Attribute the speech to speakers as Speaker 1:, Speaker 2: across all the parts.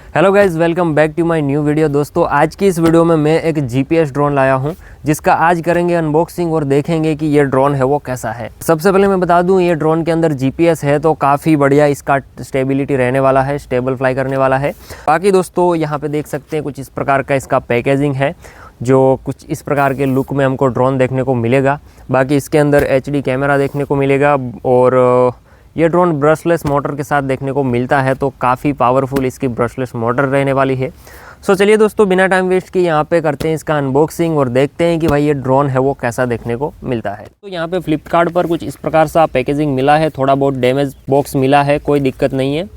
Speaker 1: Hello guys, welcome back to my new video. दोस्तों, आज की इस वीडियो में मैं एक जीपीएस ड्रोन लाया हूं, जिसका आज करेंगे अनबॉक्सिंग और देखेंगे कि ये ड्रोन है वो कैसा है। सबसे पहले मैं बता दूं, ये ड्रोन के अंदर जीपीएस है तो काफ़ी बढ़िया इसका स्टेबिलिटी रहने वाला है, स्टेबल फ्लाई करने वाला है। बाकी दोस्तों, यहाँ पे देख सकते हैं कुछ इस प्रकार का इसका पैकेजिंग है, जो कुछ इस प्रकार के लुक में हमको ड्रोन देखने को मिलेगा। बाकी इसके अंदर HD कैमरा देखने को मिलेगा और ये ड्रोन ब्रशलेस मोटर के साथ देखने को मिलता है, तो काफ़ी पावरफुल इसकी ब्रशलेस मोटर रहने वाली है। सो चलिए दोस्तों, बिना टाइम वेस्ट किए यहाँ पे करते हैं इसका अनबॉक्सिंग और देखते हैं कि भाई ये ड्रोन है वो कैसा देखने को मिलता है। तो यहाँ पे फ्लिपकार्ट पर कुछ इस प्रकार सा पैकेजिंग मिला है, थोड़ा बहुत डैमेज बॉक्स मिला है, कोई दिक्कत नहीं है।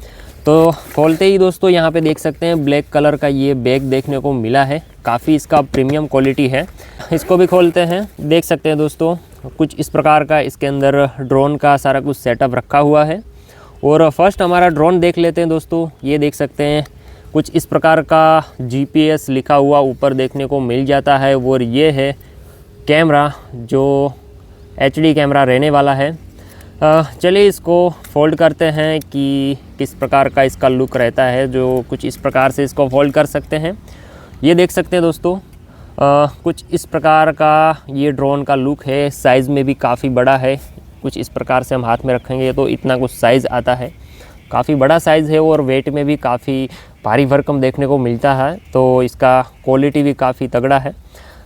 Speaker 1: तो खोलते ही दोस्तों यहाँ पे देख सकते हैं ब्लैक कलर का ये बैग देखने को मिला है, काफ़ी इसका प्रीमियम क्वालिटी है। इसको भी खोलते हैं, देख सकते हैं दोस्तों कुछ इस प्रकार का इसके अंदर ड्रोन का सारा कुछ सेटअप रखा हुआ है। और फर्स्ट हमारा ड्रोन देख लेते हैं दोस्तों। ये देख सकते हैं कुछ इस प्रकार का GPS लिखा हुआ ऊपर देखने को मिल जाता है। और ये है कैमरा, जो HD कैमरा रहने वाला है। चलिए इसको फोल्ड करते हैं कि किस प्रकार का इसका लुक रहता है, जो कुछ इस प्रकार से इसको फोल्ड कर सकते हैं। ये देख सकते हैं दोस्तों कुछ इस प्रकार का ये ड्रोन का लुक है। साइज़ में भी काफ़ी बड़ा है, कुछ इस प्रकार से हम हाथ में रखेंगे तो इतना कुछ साइज़ आता है, काफ़ी बड़ा साइज़ है। और वेट में भी काफ़ी भारी भरकम देखने को मिलता है, तो इसका क्वालिटी भी काफ़ी तगड़ा है।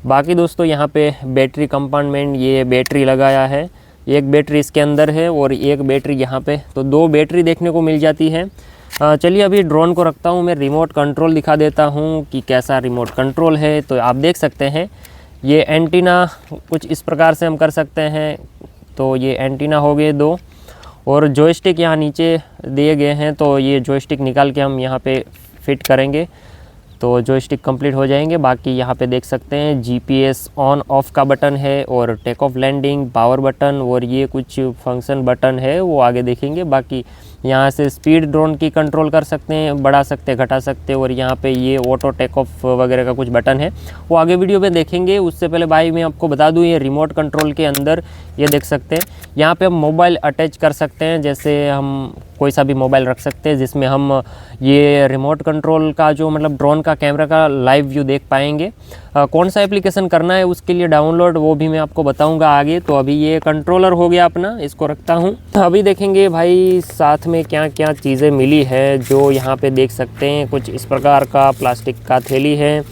Speaker 1: बाकी दोस्तों यहाँ पे बैटरी कंपार्टमेंट, ये बैटरी लगाया है, एक बैटरी इसके अंदर है और एक बैटरी यहाँ पे, तो 2 बैटरी देखने को मिल जाती है। चलिए अभी ड्रोन को रखता हूँ, मैं रिमोट कंट्रोल दिखा देता हूँ कि कैसा रिमोट कंट्रोल है। तो आप देख सकते हैं ये एंटीना कुछ इस प्रकार से हम कर सकते हैं। तो ये एंटीना हो गए 2 और जॉयस्टिक यहाँ नीचे दिए गए हैं, तो ये जॉयस्टिक निकाल के हम यहाँ पे फिट करेंगे तो जॉयस्टिक कंप्लीट हो जाएंगे। बाकी यहाँ पे देख सकते हैं GPS ऑन ऑफ का बटन है और take off landing, power button और ये कुछ फंक्शन बटन है, वो आगे देखेंगे। बाकी यहाँ से स्पीड ड्रोन की कंट्रोल कर सकते हैं, बढ़ा सकते हैं, घटा सकते हैं। और यहाँ पे ये ऑटो टेक ऑफ वगैरह का कुछ बटन है, वो आगे वीडियो में देखेंगे। उससे पहले भाई मैं आपको बता दूँ, ये रिमोट कंट्रोल के अंदर ये देख सकते हैं, यहाँ पे हम मोबाइल अटैच कर सकते हैं। जैसे हम कोई सा भी मोबाइल रख सकते हैं जिसमें हम ये रिमोट कंट्रोल का जो मतलब ड्रोन का कैमरा का लाइव व्यू देख पाएंगे। कौन सा एप्लीकेशन करना है उसके लिए डाउनलोड, वो भी मैं आपको बताऊंगा आगे। तो अभी ये कंट्रोलर हो गया अपना, इसको रखता हूँ। अभी देखेंगे भाई साथ में क्या क्या चीज़ें मिली है, जो यहाँ पे देख सकते हैं कुछ इस प्रकार का प्लास्टिक का थैली है,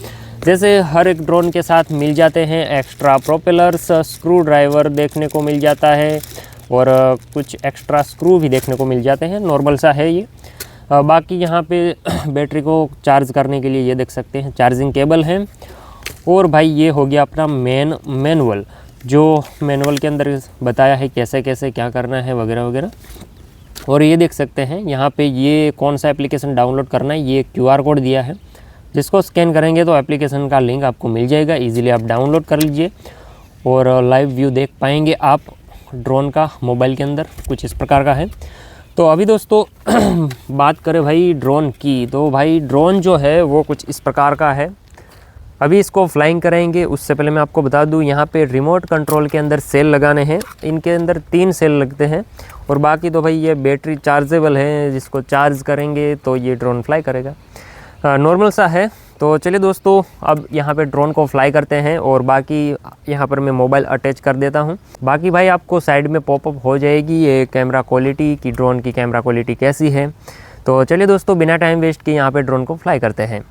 Speaker 1: जैसे हर एक ड्रोन के साथ मिल जाते हैं। एक्स्ट्रा प्रोपेलर्स, स्क्रू ड्राइवर देखने को मिल जाता है और कुछ एक्स्ट्रा स्क्रू भी देखने को मिल जाते हैं, नॉर्मल सा है ये। बाकी यहाँ पे बैटरी को चार्ज करने के लिए ये देख सकते हैं चार्जिंग केबल है। और भाई ये हो गया अपना मैनुअल, जो मैनुअल के अंदर बताया है कैसे कैसे क्या करना है वगैरह वगैरह। और ये देख सकते हैं यहाँ पे ये कौन सा एप्लीकेशन डाउनलोड करना है, ये QR कोड दिया है, जिसको स्कैन करेंगे तो एप्लीकेशन का लिंक आपको मिल जाएगा। ईजिली आप डाउनलोड कर लीजिए और लाइव व्यू देख पाएंगे आप ड्रोन का मोबाइल के अंदर, कुछ इस प्रकार का है। तो अभी दोस्तों बात करें भाई ड्रोन की, तो भाई ड्रोन जो है वो कुछ इस प्रकार का है। अभी इसको फ्लाइंग करेंगे उससे पहले मैं आपको बता दूं, यहाँ पे रिमोट कंट्रोल के अंदर सेल लगाने हैं। इनके अंदर 3 सेल लगते हैं और बाकी तो भाई ये बैटरी चार्जेबल है, जिसको चार्ज करेंगे तो ये ड्रोन फ्लाई करेगा, नॉर्मल सा है। तो चलिए दोस्तों, अब यहाँ पे ड्रोन को फ्लाई करते हैं और बाकी यहाँ पर मैं मोबाइल अटैच कर देता हूँ। बाकी भाई आपको साइड में पॉपअप हो जाएगी ये कैमरा क्वालिटी की, ड्रोन की कैमरा क्वालिटी कैसी है। तो चलिए दोस्तों, बिना टाइम वेस्ट किए यहाँ पे ड्रोन को फ्लाई करते हैं।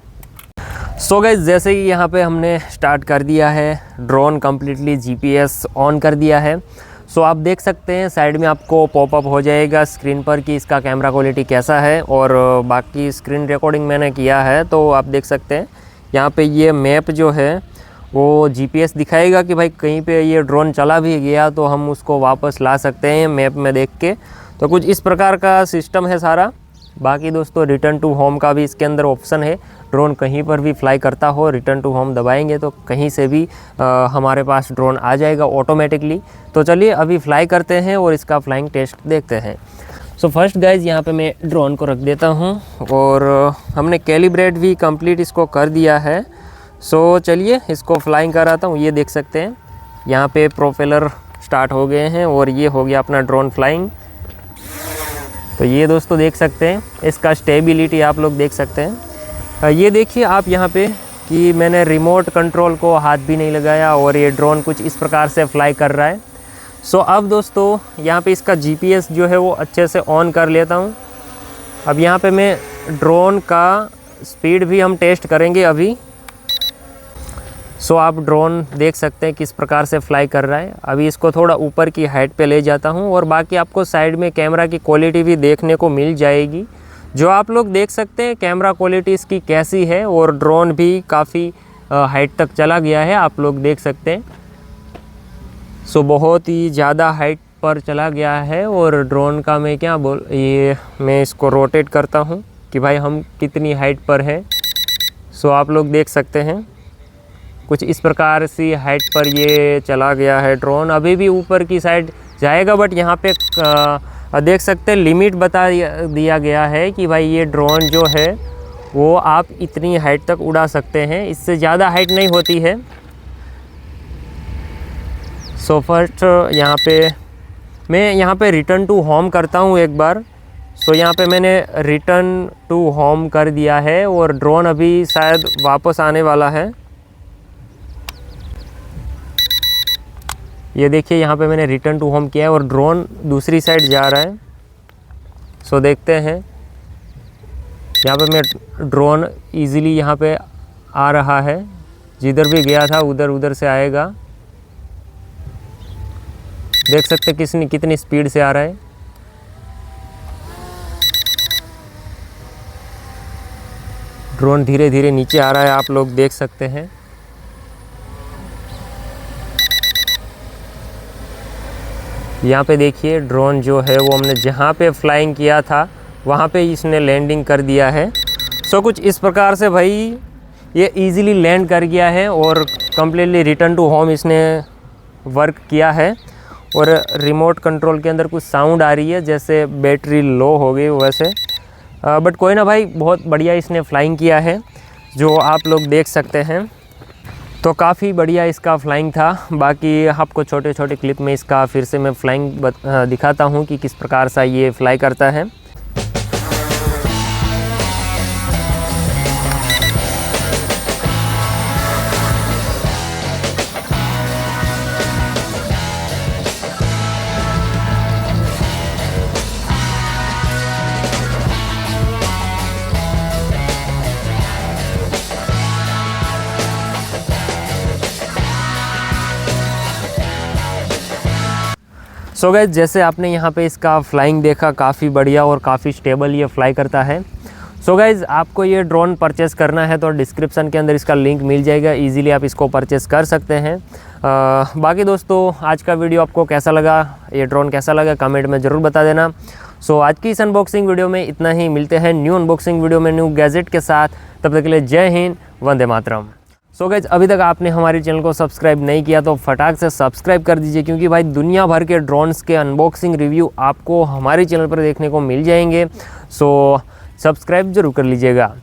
Speaker 1: सो गाइस, जैसे ही यहाँ पे हमने स्टार्ट कर दिया है, ड्रोन कम्प्लीटली GPS ऑन कर दिया है। सो आप देख सकते हैं साइड में आपको पॉपअप हो जाएगा स्क्रीन पर कि इसका कैमरा क्वालिटी कैसा है। और बाकी स्क्रीन रिकॉर्डिंग मैंने किया है, तो आप देख सकते हैं यहाँ पे ये मैप जो है वो GPS दिखाएगा कि भाई कहीं पे ये ड्रोन चला भी गया तो हम उसको वापस ला सकते हैं मैप में देख के। तो कुछ इस प्रकार का सिस्टम है सारा। बाकी दोस्तों रिटर्न टू होम का भी इसके अंदर ऑप्शन है, ड्रोन कहीं पर भी फ्लाई करता हो रिटर्न टू होम दबाएंगे तो कहीं से भी हमारे पास ड्रोन आ जाएगा ऑटोमेटिकली। तो चलिए अभी फ्लाई करते हैं और इसका फ्लाइंग टेस्ट देखते हैं। सो फर्स्ट गाइज यहाँ पे मैं ड्रोन को रख देता हूँ और हमने कैलिब्रेट भी कंप्लीट इसको कर दिया है। सो चलिए इसको फ्लाइंग कराता हूँ। ये देख सकते हैं यहाँ पे प्रोपेलर स्टार्ट हो गए हैं और ये हो गया अपना ड्रोन फ्लाइंग। तो ये दोस्तों देख सकते हैं इसका स्टेबिलिटी आप लोग देख सकते हैं। ये देखिए आप यहाँ पे कि मैंने रिमोट कंट्रोल को हाथ भी नहीं लगाया और ये ड्रोन कुछ इस प्रकार से फ्लाई कर रहा है। सो अब दोस्तों यहाँ पे इसका GPS जो है वो अच्छे से ऑन कर लेता हूँ। अब यहाँ पे मैं ड्रोन का स्पीड भी हम टेस्ट करेंगे अभी। सो आप ड्रोन देख सकते हैं किस प्रकार से फ्लाई कर रहा है। अभी इसको थोड़ा ऊपर की हाइट पे ले जाता हूँ और बाकी आपको साइड में कैमरा की क्वालिटी भी देखने को मिल जाएगी, जो आप लोग देख सकते हैं कैमरा क्वालिटी इसकी कैसी है। और ड्रोन भी काफ़ी हाइट तक चला गया है, आप लोग देख सकते हैं। सो बहुत ही ज़्यादा हाइट पर चला गया है। और ड्रोन का मैं क्या मैं इसको रोटेट करता हूँ कि भाई हम कितनी हाइट पर हैं। सो आप लोग देख सकते हैं कुछ इस प्रकार सी हाइट पर ये चला गया है ड्रोन। अभी भी ऊपर की साइड जाएगा, बट यहाँ पे देख सकते हैं लिमिट बता दिया गया है कि भाई ये ड्रोन जो है वो आप इतनी हाइट तक उड़ा सकते हैं, इससे ज़्यादा हाइट नहीं होती है। सो फर्स्ट यहाँ पे रिटर्न टू होम करता हूँ एक बार। सो यहाँ पे मैंने रिटर्न टू होम कर दिया है और ड्रोन अभी शायद वापस आने वाला है। ये देखिए यहाँ पे मैंने रिटर्न टू होम किया है और ड्रोन दूसरी साइड जा रहा है। सो देखते हैं, यहाँ पे मैं ड्रोन इजीली यहाँ पे आ रहा है, जिधर भी गया था उधर से आएगा। देख सकते हैं कितनी स्पीड से आ रहा है। ड्रोन धीरे धीरे नीचे आ रहा है, आप लोग देख सकते हैं। यहाँ पे देखिए ड्रोन जो है वो हमने जहाँ पे फ्लाइंग किया था वहाँ पे इसने लैंडिंग कर दिया है। सो कुछ इस प्रकार से भाई ये इजीली लैंड कर गया है और कम्प्लीटली रिटर्न टू होम इसने वर्क किया है। और रिमोट कंट्रोल के अंदर कुछ साउंड आ रही है जैसे बैटरी लो हो गई वैसे, बट कोई ना भाई, बहुत बढ़िया इसने फ्लाइंग किया है जो आप लोग देख सकते हैं। तो काफ़ी बढ़िया इसका फ्लाइंग था। बाकी आपको छोटे छोटे क्लिप में इसका फिर से मैं फ्लाइंग दिखाता हूँ कि किस प्रकार सा ये फ्लाई करता है। सो गाइस, जैसे आपने यहाँ पे इसका फ्लाइंग देखा, काफ़ी बढ़िया और काफ़ी स्टेबल ये फ्लाई करता है। सो गाइस, आपको ये ड्रोन परचेस करना है तो डिस्क्रिप्शन के अंदर इसका लिंक मिल जाएगा, इजीली आप इसको परचेस कर सकते हैं। बाकी दोस्तों, आज का वीडियो आपको कैसा लगा, ये ड्रोन कैसा लगा, कमेंट में ज़रूर बता देना। सो आज की इस अनबॉक्सिंग वीडियो में इतना ही। मिलते हैं न्यू अनबॉक्सिंग वीडियो में न्यू गैजेट के साथ। तब तक के लिए जय हिंद, वंदे मातरम। सो गाइस, अभी तक आपने हमारे चैनल को सब्सक्राइब नहीं किया तो फटाक से सब्सक्राइब कर दीजिए, क्योंकि भाई दुनिया भर के ड्रोन्स के अनबॉक्सिंग रिव्यू आपको हमारे चैनल पर देखने को मिल जाएंगे। सो सब्सक्राइब जरूर कर लीजिएगा।